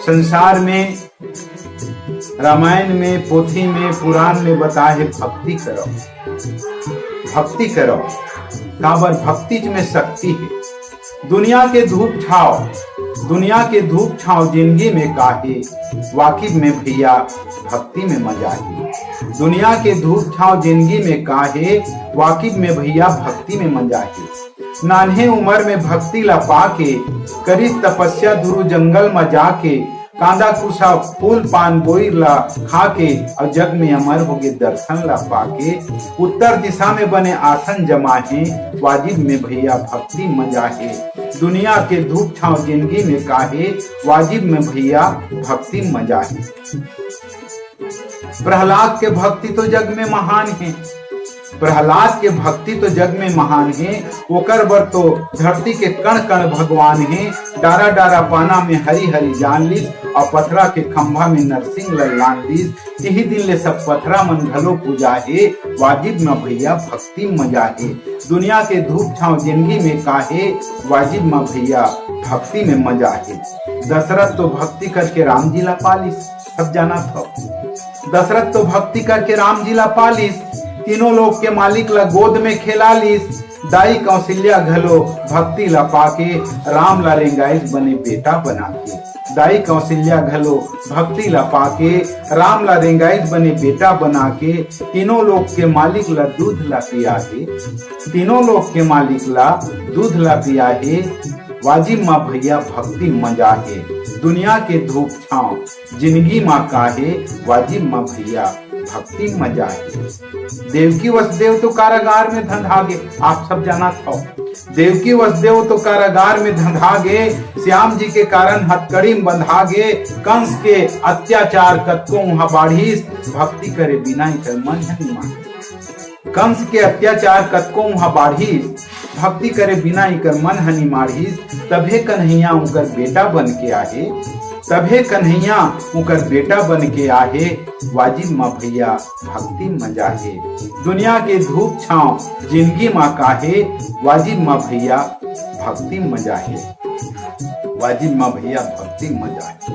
संसार में, रामायण में, पोथी में, पुराण में बता है भक्ति करो, भक्ति करो। काबर भक्ति में शक्ति है। दुनिया के धूप छाओ, दुनिया के धूप छाओ जिंदगी में काहे, वाकिफ में भैया भक्ति में मजा है। दुनिया के धूप छाओ जिंदगी में काहे, वाकिफ में भैया भक्ति में मजा है। नान्हे उम्र में भक्ति ला पाके, करी तपस्या धुरु जंगल में जाके, कांदा कुसा फूल पान बोई ला खाके, और जग में अमर होगे दर्शन ला पाके। उत्तर दिशा में बने आसन जमाहे, वाजिब में भैया भक्ति मजा है। दुनिया के धूप छांव जिंदगी में काहे, वाजिब में भैया भक्ति मजा है। प्रहलाद के भक्ति तो जग में महान है, प्रहलाद के भक्ति तो जग में महान है। ओकर बर तो धरती के कण कण भगवान है। डारा डारा पाना में हरी हरी जान ली, और पथरा के खंभा में नरसिंह लल्लान ली। यही दिन ले सब पथरा मन घलो पूजा है, वाजिब में भैया भक्ति मजा है। दुनिया के धूप छांव जिंदगी में काहे, वाजिब में भैया भक्ति में मजा है। दशरथ तो भक्ति करके राम जी ला पालिस, सब जाना था। दशरथ तो भक्ति करके राम जी ला पालिस, तीनों लोग के मालिक ला गोद में खेला लीस। दाई कौशल्या घलो भक्ति ला पाके, राम ला रेंगाइस बने बेटा बना के। दाई कौशल्या घलो भक्ति ला पाके, राम ला रेंगाइस बने बेटा बना के। तीनों लोग के मालिक ला दूध ला पिया है, तीनों लोग के मालिक ला दूध ला पिया है। वाजिब माँ भैया भक्ति मजा है। दुनिया के धूप छांव जिंदगी माँ काहे, वाजिब माँ भैया भक्ति मजा है। देवकी वसुदेव तो कारागार में धंधागे, आप सब जाना था। देवकी वसुदेव तो कारागार में धंधागे, श्याम जी के कारण हथकड़ी में बंधागे। कंस के अत्याचार कतको वहां बाढ़ीस, भक्ति करे बिना ही कर मन नहीं माने। कंस के अत्याचार कतको वहां बाढ़ीस, भक्ति करे बिना ही कर मन हनी माढ़ीस। तभे कन्हैया उनकर बेटा बन के आहे, तभे कन्हैया उनकर बेटा बन के आहे। वाजिब माँ भैया भक्ति मजा है। दुनिया के धूप छांव जिंदगी माँ काहे, वाजिब माँ भैया भक्ति मजा है। वाजिब माँ भैया भक्ति मजा है।